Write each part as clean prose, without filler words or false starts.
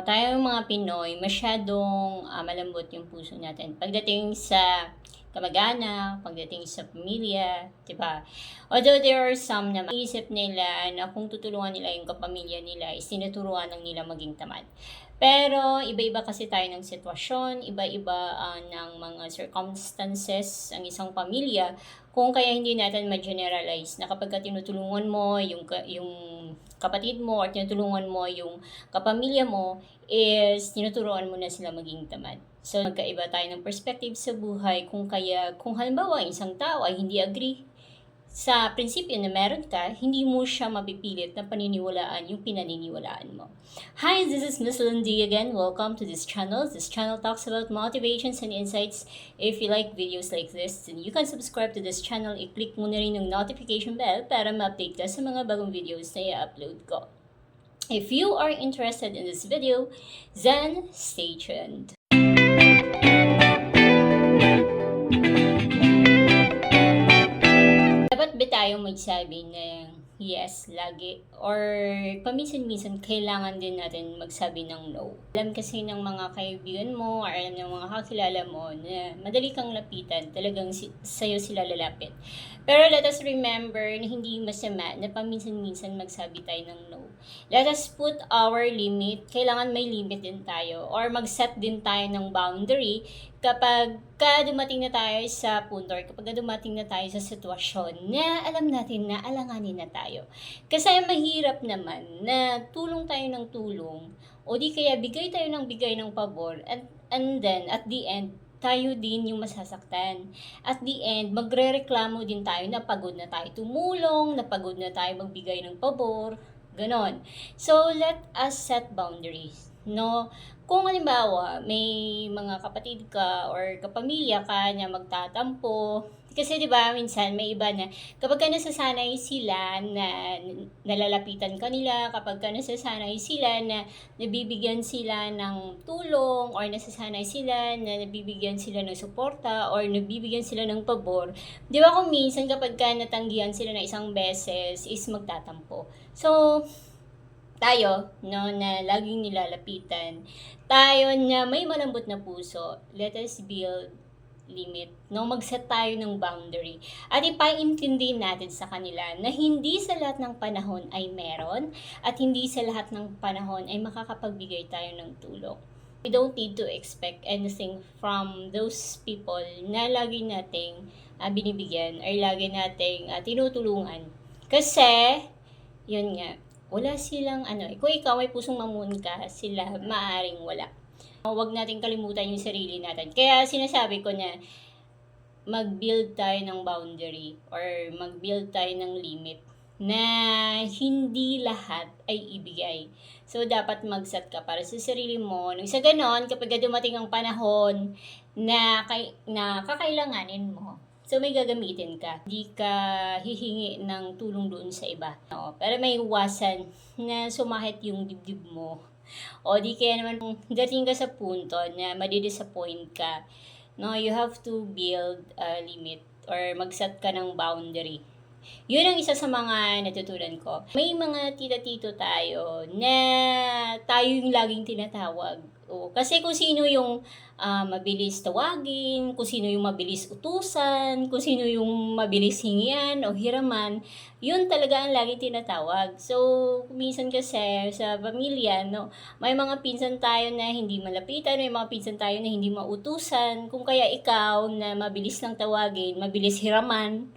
Tayong mga Pinoy, masyadong malambot yung puso natin. Pagdating sa kamag-anak, pagdating sa pamilya, 'di ba? Although there are some na isip nila na kung tutulungan nila yung kapamilya nila, is tinuturuan lang nila maging tamad. Pero iba-iba kasi tayo ng sitwasyon, iba-iba ng mga circumstances ang isang pamilya, kung kaya hindi natin ma-generalize na kapag tinutulungan mo yung kapatid mo or tinutulungan mo yung kapamilya mo, is tinuturuan mo na sila maging tamad. So, magkaiba tayo ng perspective sa buhay kung halimbawa isang tao ay hindi agree sa prinsipyo na meron ka, hindi mo siya mapipilit na paniniwalaan yung pinaniniwalaan mo. Hi, this is Miss Lindy again. Welcome to this channel. This channel talks about motivations and insights. If you like videos like this, then you can subscribe to this channel. I-click mo na rin yung notification bell para ma-update ka sa mga bagong videos na i-upload ko. If you are interested in this video, then stay tuned. Dapat ba tayong magsabi ng yes lagi? Or paminsan-minsan kailangan din natin magsabi ng no? Alam kasi ng mga kaibigan mo or alam ng mga kakilala mo na madali kang lapitan, talagang sa'yo sila lalapit. Pero let us remember na hindi masama na paminsan-minsan magsabi tayo ng no. Let us put our limit. Kailangan may limit din tayo or mag-set din tayo ng boundary kapag dumating na tayo sa punto or kapag dumating na tayo sa sitwasyon na alam natin na alanganin na tayo. Kasi mahirap naman na tulong tayo ng tulong o di kaya bigay tayo ng bigay ng pabor and then at the end, tayo din yung masasaktan. At the end, magrereklamo din tayo na pagod na tayo tumulong, na pagod na tayo magbigay ng pabor, ganon. So, let us set boundaries. No? Kung halimbawa, may mga kapatid ka or kapamilya ka na magtatampo, kasi 'di ba minsan may iba na kapag ka nasasanay sila na nalalapitan ka nila, kapag ka nasasanay sila na nabibigyan sila ng tulong or nasasanay sila na nabibigyan sila ng suporta or nabibigyan sila ng pabor, 'di ba kung minsan kapag ka natanggihan sila na isang beses is magtatampo. So, tayo, no, na laging nilalapitan, tayo na may malambot na puso, let us build limit, no, mag-set tayo ng boundary. At ipaintindi natin sa kanila na hindi sa lahat ng panahon ay meron at hindi sa lahat ng panahon ay makakapagbigay tayo ng tulong. We don't need to expect anything from those people na lagi nating binibigyan or lagi nating tinutulungan. Kasi, yun nga, wala silang kung ikaw may pusong mamuno ka, sila maaring wala. Huwag natin kalimutan yung sarili natin. Kaya sinasabi ko na mag-build tayo ng boundary or mag-build tayo ng limit na hindi lahat ay ibigay. So, dapat mag-set ka para sa sarili mo. Nang sa ganon, kapag dumating ang panahon na kakailanganin mo, so may gagamitin ka. Hindi ka hihingi ng tulong doon sa iba. No? Pero may iwasan na sumahit yung dibdib mo. O di kaya naman kung dating ka sa punto na madidisappoint ka, no, you have to build a limit or mag-set ka ng boundary. Yun ang isa sa mga natutunan ko. May mga tita-tito tayo na tayo yung laging tinatawag. Kasi kung sino yung mabilis tawagin, kung sino yung mabilis utusan, kung sino yung mabilis hingian o hiraman, yun talaga ang laging tinatawag. So, minsan kasi sa pamilya, no, may mga pinsan tayo na hindi malapitan, may mga pinsan tayo na hindi mautusan. Kung kaya ikaw na mabilis lang tawagin, mabilis hiraman,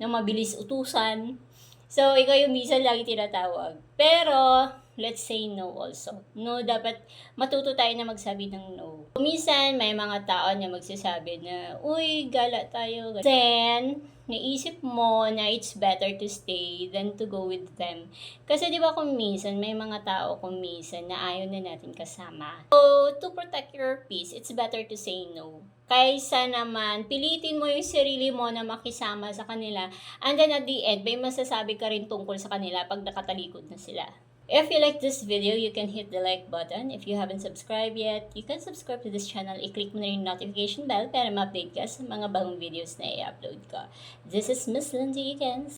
na mabilis utusan. So, ikaw yung minsan lagi tinatawag. Pero, let's say no also. No, dapat matuto tayo na magsabi ng no. Minsan, may mga tao na magsasabi na, uy, gala tayo. Then, naisip mo na it's better to stay than to go with them. Kasi di ba kung minsan, may mga tao kung minsan na ayaw na natin kasama. So, to protect your peace, it's better to say no. Kaysa naman, pilitin mo yung sarili mo na makisama sa kanila. And then at the end, may masasabi ka rin tungkol sa kanila pag nakatalikod na sila. If you like this video, you can hit the like button. If you haven't subscribed yet, you can subscribe to this channel. I-click mo na yung notification bell para ma-update ka sa mga bagong videos na i-upload ko. This is Miss Lindy again.